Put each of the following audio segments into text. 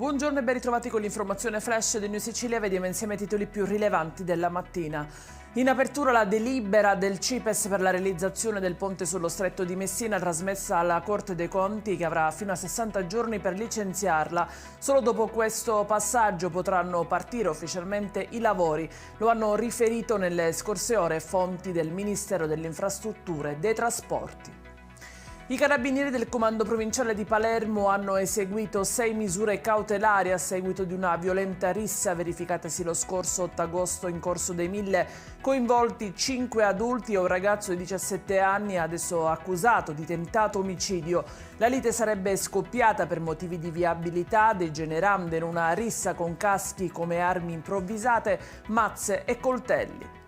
Buongiorno e ben ritrovati con l'informazione flash di New Sicilia. Vediamo insieme i titoli più rilevanti della mattina. In apertura la delibera del CIPES per la realizzazione del ponte sullo stretto di Messina, trasmessa alla Corte dei Conti, che avrà fino a 60 giorni per licenziarla. Solo dopo questo passaggio potranno partire ufficialmente i lavori. Lo hanno riferito nelle scorse ore fonti del Ministero delle Infrastrutture e dei Trasporti. I carabinieri del comando provinciale di Palermo hanno eseguito 6 misure cautelari a seguito di una violenta rissa verificatasi lo scorso 8 agosto in Corso dei Mille, coinvolti 5 adulti e un ragazzo di 17 anni adesso accusato di tentato omicidio. La lite sarebbe scoppiata per motivi di viabilità, degenerando in una rissa con caschi come armi improvvisate, mazze e coltelli.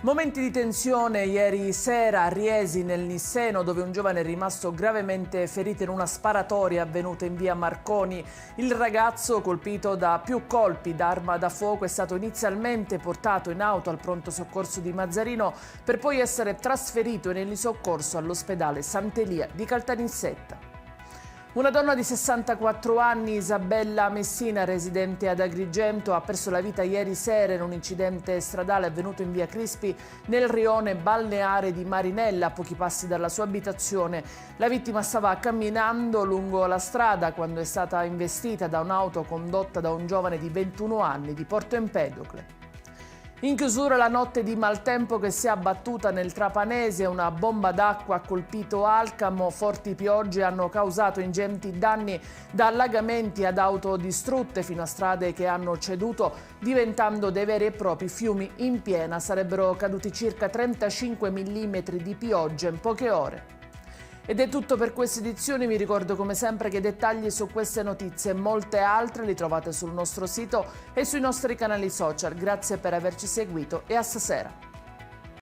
Momenti di tensione ieri sera a Riesi, nel Nisseno, dove un giovane è rimasto gravemente ferito in una sparatoria avvenuta in via Marconi. Il ragazzo, colpito da più colpi d'arma da fuoco, è stato inizialmente portato in auto al pronto soccorso di Mazzarino per poi essere trasferito in elisoccorso all'ospedale Sant'Elia di Caltanissetta. Una donna di 64 anni, Isabella Messina, residente ad Agrigento, ha perso la vita ieri sera in un incidente stradale avvenuto in via Crispi nel rione balneare di Marinella, a pochi passi dalla sua abitazione. La vittima stava camminando lungo la strada quando è stata investita da un'auto condotta da un giovane di 21 anni di Porto Empedocle. In chiusura la notte di maltempo che si è abbattuta nel Trapanese, una bomba d'acqua ha colpito Alcamo, forti piogge hanno causato ingenti danni da allagamenti ad auto distrutte fino a strade che hanno ceduto, diventando dei veri e propri fiumi in piena. Sarebbero caduti circa 35 mm di pioggia in poche ore. Ed è tutto per questa edizione. Vi ricordo come sempre che i dettagli su queste notizie e molte altre li trovate sul nostro sito e sui nostri canali social. Grazie per averci seguito e a stasera.